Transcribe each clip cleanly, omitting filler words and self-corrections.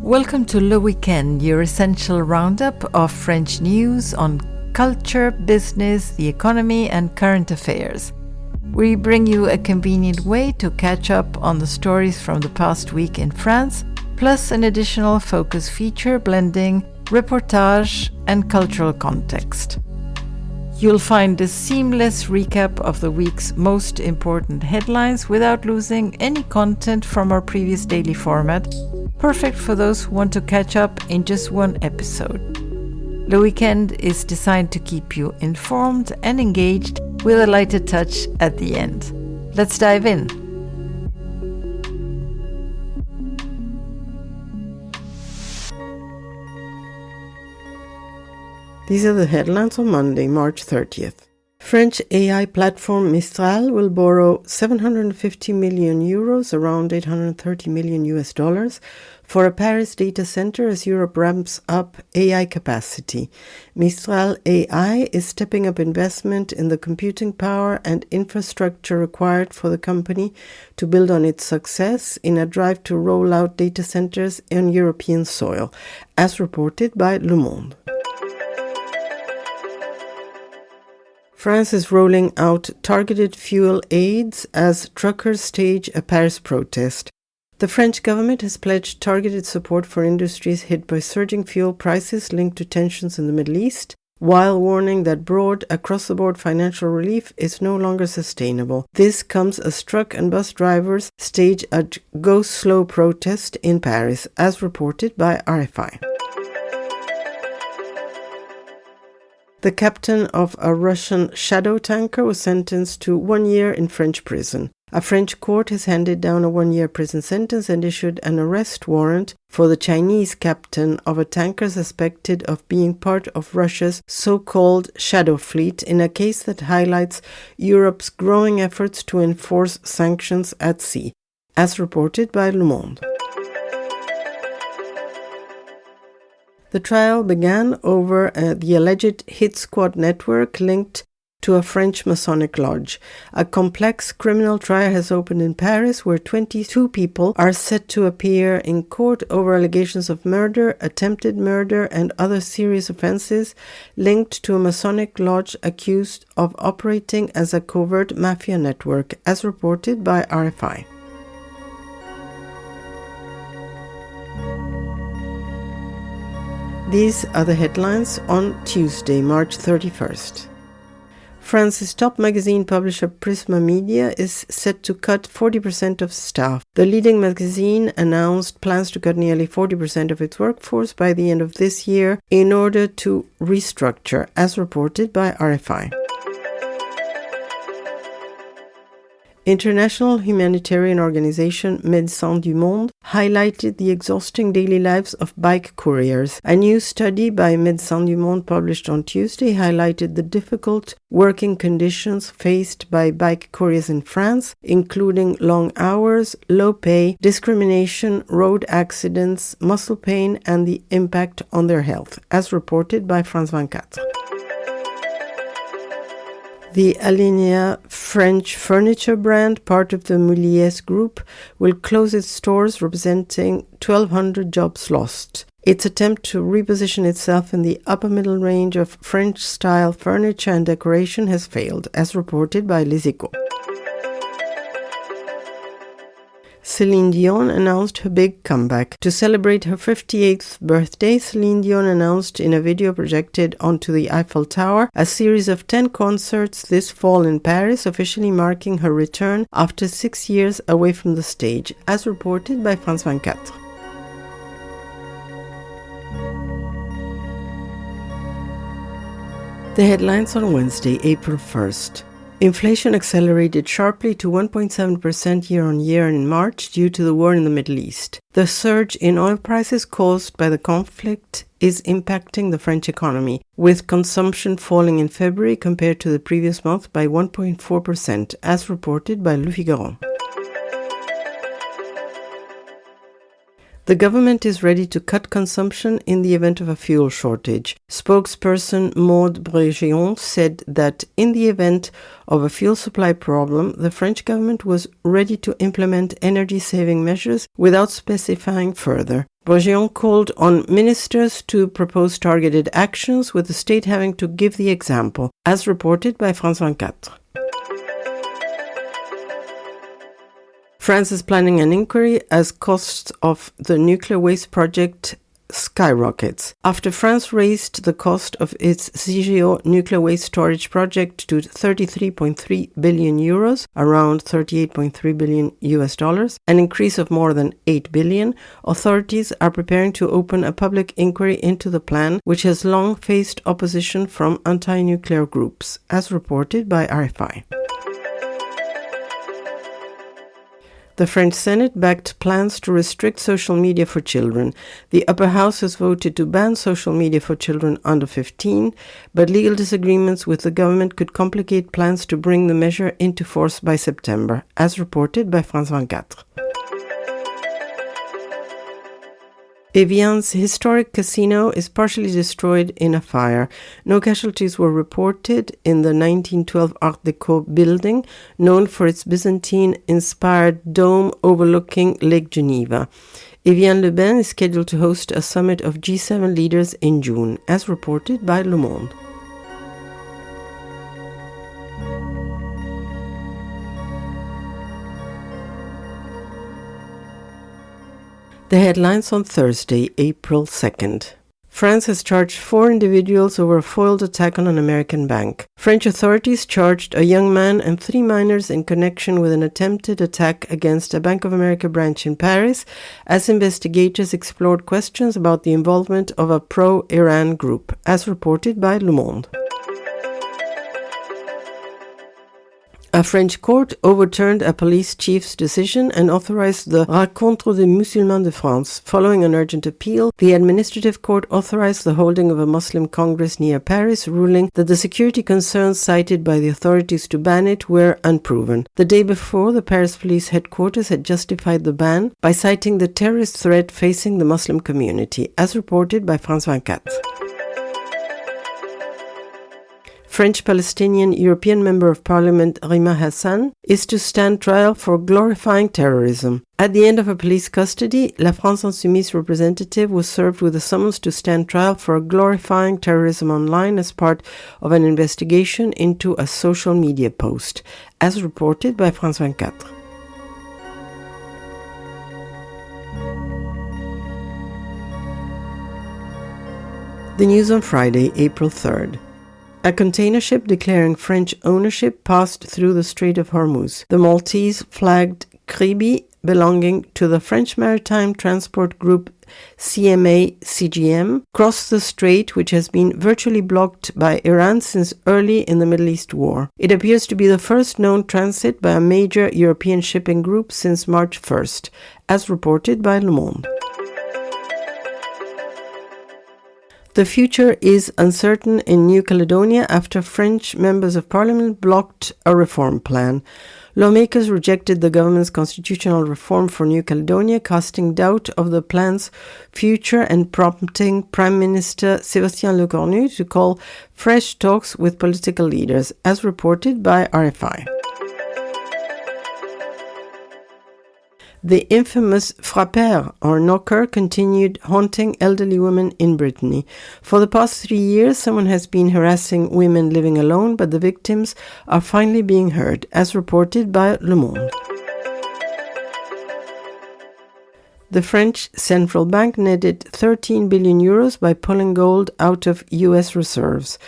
Welcome to Le Weekend, your essential roundup of French news on culture, business, the economy, and current affairs. We bring you a convenient way to catch up on the stories from the past week in France, plus an additional focus feature blending reportage and cultural context. You'll find a seamless recap of the week's most important headlines without losing any content from our previous daily format, perfect for those who want to catch up in just one episode. Le Weekend is designed to keep you informed and engaged with a lighter touch at the end. Let's dive in. These are the headlines on Monday, March 30th. French AI platform Mistral will borrow 750 million euros, around $830 million, for a Paris data center as Europe ramps up AI capacity. Mistral AI is stepping up investment in the computing power and infrastructure required for the company to build on its success in a drive to roll out data centers on European soil, as reported by Le Monde. France is rolling out targeted fuel aids as truckers stage a Paris protest. The French government has pledged targeted support for industries hit by surging fuel prices linked to tensions in the Middle East, while warning that broad, across-the-board financial relief is no longer sustainable. This comes as truck and bus drivers stage a Go Slow protest in Paris, as reported by RFI. The captain of a Russian shadow tanker was sentenced to 1 year in French prison. A French court has handed down a 1-year prison sentence and issued an arrest warrant for the Chinese captain of a tanker suspected of being part of Russia's so-called shadow fleet in a case that highlights Europe's growing efforts to enforce sanctions at sea, as reported by Le Monde. The trial began over the alleged hit squad network linked to a French Masonic lodge. A complex criminal trial has opened in Paris where 22 people are set to appear in court over allegations of murder, attempted murder, and other serious offenses linked to a Masonic lodge accused of operating as a covert mafia network, as reported by RFI. These are the headlines on Tuesday, March 31st. France's top magazine publisher Prisma Media is set to cut 40% of staff. The leading magazine announced plans to cut nearly 40% of its workforce by the end of this year in order to restructure, as reported by RFI. International humanitarian organization Médecins du Monde highlighted the exhausting daily lives of bike couriers. A new study by Médecins du Monde published on Tuesday highlighted the difficult working conditions faced by bike couriers in France, including long hours, low pay, discrimination, road accidents, muscle pain, and the impact on their health, as reported by France 24. The Alinea French furniture brand, part of the Mulliez Group, will close its stores, representing 1,200 jobs lost. Its attempt to reposition itself in the upper middle range of French-style furniture and decoration has failed, as reported by Les Echos. Celine Dion announced her big comeback. To celebrate her 58th birthday, Celine Dion announced in a video projected onto the Eiffel Tower a series of 10 concerts this fall in Paris, officially marking her return after 6 years away from the stage, as reported by France 24. The headlines on Wednesday, April 1st. Inflation accelerated sharply to 1.7% year-on-year in March due to the war in the Middle East. The surge in oil prices caused by the conflict is impacting the French economy, with consumption falling in February compared to the previous month by 1.4%, as reported by Le Figaro. The government is ready to cut consumption in the event of a fuel shortage. Spokesperson Maud Bregeon said that in the event of a fuel supply problem, the French government was ready to implement energy-saving measures without specifying further. Brogeon called on ministers to propose targeted actions, with the state having to give the example, as reported by France 24. France is planning an inquiry as costs of the nuclear waste project skyrockets. After France raised the cost of its CIGEO nuclear waste storage project to 33.3 billion euros, around 38.3 billion US dollars, an increase of more than 8 billion, authorities are preparing to open a public inquiry into the plan, which has long faced opposition from anti-nuclear groups, as reported by RFI. The French Senate backed plans to restrict social media for children. The upper house has voted to ban social media for children under 15, but legal disagreements with the government could complicate plans to bring the measure into force by September, as reported by France 24. Evian's historic casino is partially destroyed in a fire. No casualties were reported in the 1912 Art Deco building, known for its Byzantine-inspired dome overlooking Lake Geneva. Evian-le-Bain is scheduled to host a summit of G7 leaders in June, as reported by Le Monde. The headlines on Thursday, April 2nd. France has charged 4 individuals over a foiled attack on an American bank. French authorities charged a young man and 3 minors in connection with an attempted attack against a Bank of America branch in Paris, as investigators explored questions about the involvement of a pro-Iran group, as reported by Le Monde. A French court overturned a police chief's decision and authorized the Rencontre des Musulmans de France. Following an urgent appeal, the administrative court authorized the holding of a Muslim Congress near Paris, ruling that the security concerns cited by the authorities to ban it were unproven. The day before, the Paris police headquarters had justified the ban by citing the terrorist threat facing the Muslim community, as reported by France 24. French-Palestinian European Member of Parliament Rima Hassan is to stand trial for glorifying terrorism. At the end of her police custody, La France Insoumise representative was served with a summons to stand trial for glorifying terrorism online as part of an investigation into a social media post, as reported by France 24. The news on Friday, April 3rd. A container ship declaring French ownership passed through the Strait of Hormuz. The Maltese-flagged Kribi, belonging to the French maritime transport group CMA-CGM, crossed the strait, which has been virtually blocked by Iran since early in the Middle East war. It appears to be the first known transit by a major European shipping group since March 1st, as reported by Le Monde. The future is uncertain in New Caledonia after French members of parliament blocked a reform plan. Lawmakers rejected the government's constitutional reform for New Caledonia, casting doubt of the plan's future and prompting Prime Minister Sébastien Lecornu to call fresh talks with political leaders, as reported by RFI. The infamous frapper, or knocker, continued haunting elderly women in Brittany. For the past 3 years, someone has been harassing women living alone, but the victims are finally being heard, as reported by Le Monde. The French central bank netted 13 billion euros by pulling gold out of US reserves.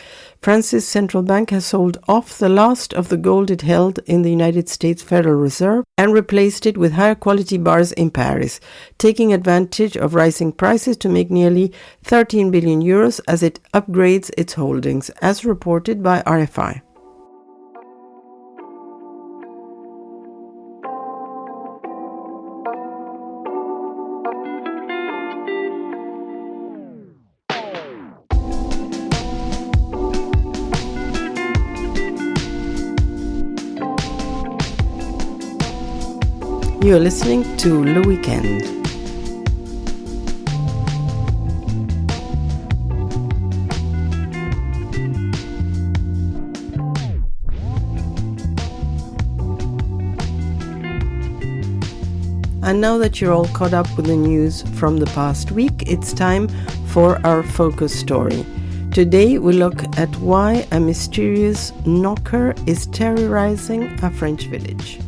France's central bank has sold off the last of the gold it held in the United States Federal Reserve and replaced it with higher quality bars in Paris, taking advantage of rising prices to make nearly 13 billion euros as it upgrades its holdings, as reported by RFI. You are listening to Le Weekend. And now that you're all caught up with the news from the past week, it's time for our focus story. Today we look at why a mysterious knocker is terrorizing a French village.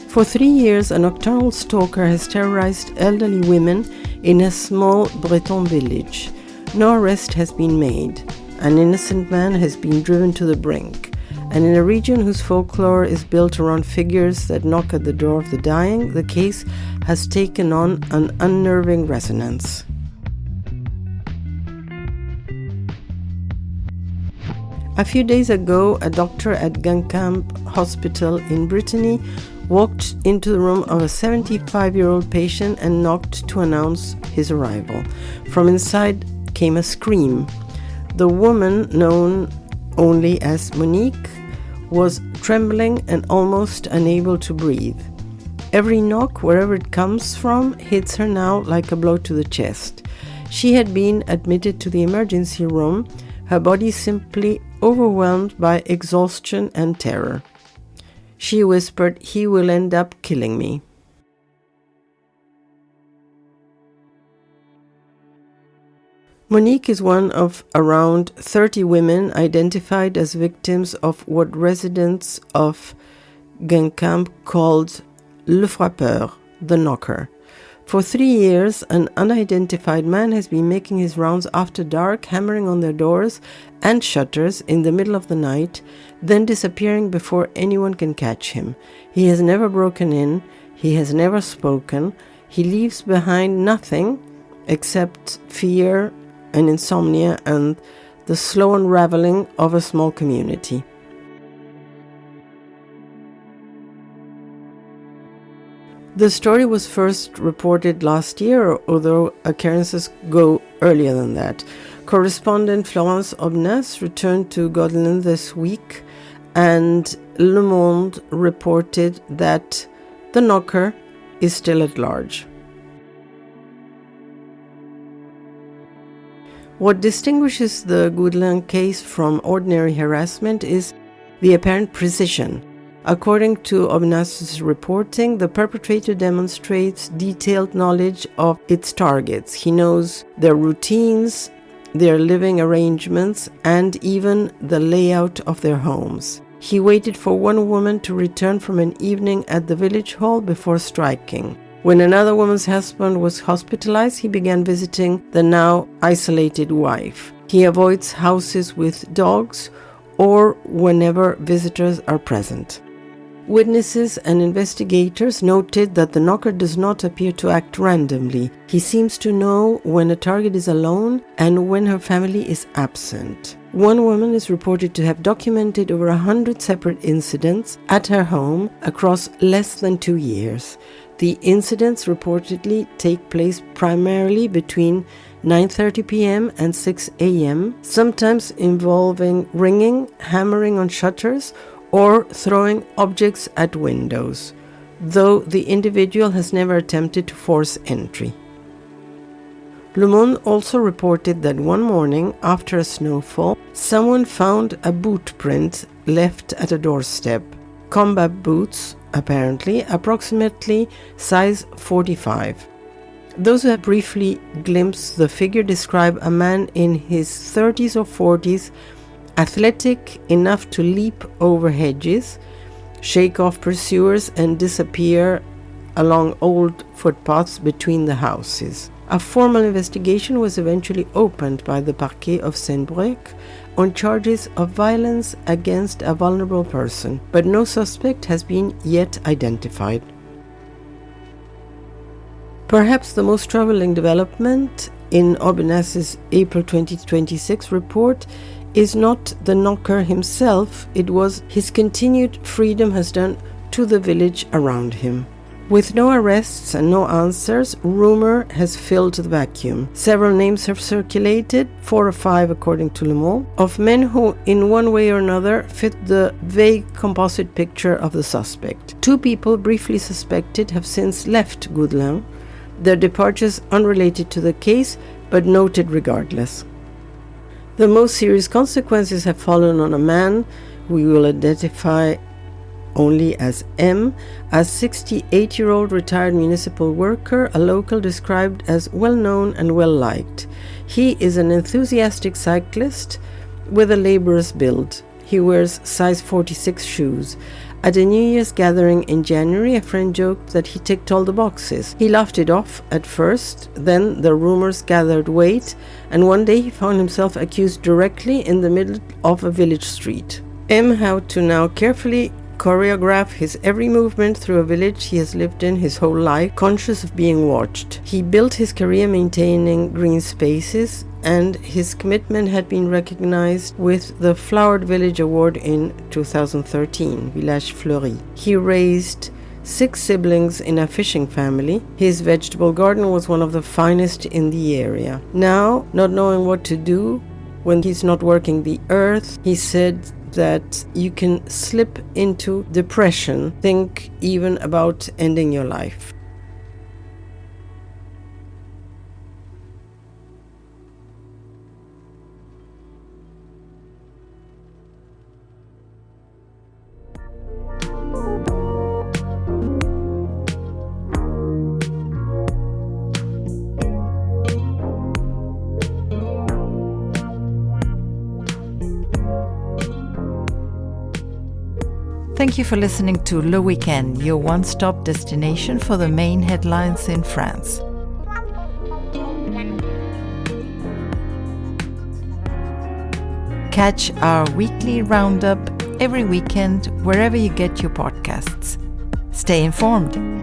For 3 years, a nocturnal stalker has terrorized elderly women in a small Breton village. No arrest has been made. An innocent man has been driven to the brink. And in a region whose folklore is built around figures that knock at the door of the dying, the case has taken on an unnerving resonance. A few days ago, a doctor at Guingamp Hospital in Brittany walked into the room of a 75-year-old patient and knocked to announce his arrival. From inside came a scream. The woman, known only as Monique, was trembling and almost unable to breathe. Every knock, wherever it comes from, hits her now like a blow to the chest. She had been admitted to the emergency room, her body simply overwhelmed by exhaustion and terror. She whispered, "He will end up killing me." Monique is one of around 30 women identified as victims of what residents of Guingamp called Le Frappeur, the knocker. For 3 years, an unidentified man has been making his rounds after dark, hammering on their doors and shutters in the middle of the night, then disappearing before anyone can catch him. He has never broken in, he has never spoken, he leaves behind nothing except fear and insomnia and the slow unraveling of a small community. The story was first reported last year, although occurrences go earlier than that. Correspondent Florence Obnas returned to Gaudelin this week, and Le Monde reported that the knocker is still at large. What distinguishes the Gaudelin case from ordinary harassment is the apparent precision. According to Obnas' reporting, the perpetrator demonstrates detailed knowledge of its targets. He knows their routines, their living arrangements, and even the layout of their homes. He waited for one woman to return from an evening at the village hall before striking. When another woman's husband was hospitalized, he began visiting the now isolated wife. He avoids houses with dogs or whenever visitors are present. Witnesses and investigators noted that the knocker does not appear to act randomly. He seems to know when a target is alone and when her family is absent. One woman is reported to have documented over 100 separate incidents at her home across less than 2 years. The incidents reportedly take place primarily between 9:30 p.m. and 6 a.m., sometimes involving ringing, hammering on shutters, or throwing objects at windows, though the individual has never attempted to force entry. Le Monde also reported that one morning, after a snowfall, someone found a boot print left at a doorstep. Combat boots, apparently, approximately size 45. Those who have briefly glimpsed the figure describe a man in his 30s or 40s, athletic enough to leap over hedges, shake off pursuers, and disappear along old footpaths between the houses. A formal investigation was eventually opened by the Parquet of Saint-Brieuc on charges of violence against a vulnerable person, but no suspect has been yet identified. Perhaps the most troubling development in Obnas' April 2026 report is not the knocker himself, it was his continued freedom has done to the village around him. With no arrests and no answers, rumor has filled the vacuum. Several names have circulated, 4 or 5 according to Le Monde, of men who in one way or another fit the vague composite picture of the suspect. 2 people briefly suspected have since left Gaudelin, their departures unrelated to the case but noted regardless. The most serious consequences have fallen on a man who we will identify only as M, a 68-year-old retired municipal worker, a local described as well-known and well-liked. He is an enthusiastic cyclist with a laborious build. He wears size 46 shoes. At a New Year's gathering in January, a friend joked that he ticked all the boxes. He laughed it off at first, then the rumors gathered weight, and one day he found himself accused directly in the middle of a village street. M had to now carefully choreograph his every movement through a village he has lived in his whole life, conscious of being watched. He built his career maintaining green spaces, and his commitment had been recognized with the Flowered Village Award in 2013, Village Fleuri. He raised 6 siblings in a fishing family. His vegetable garden was one of the finest in the area. Now, not knowing what to do when he's not working the earth, he said that you can slip into depression. Think even about ending your life. Thank you for listening to Le Weekend, your one-stop destination for the main headlines in France. Catch our weekly roundup every weekend wherever you get your podcasts. Stay informed.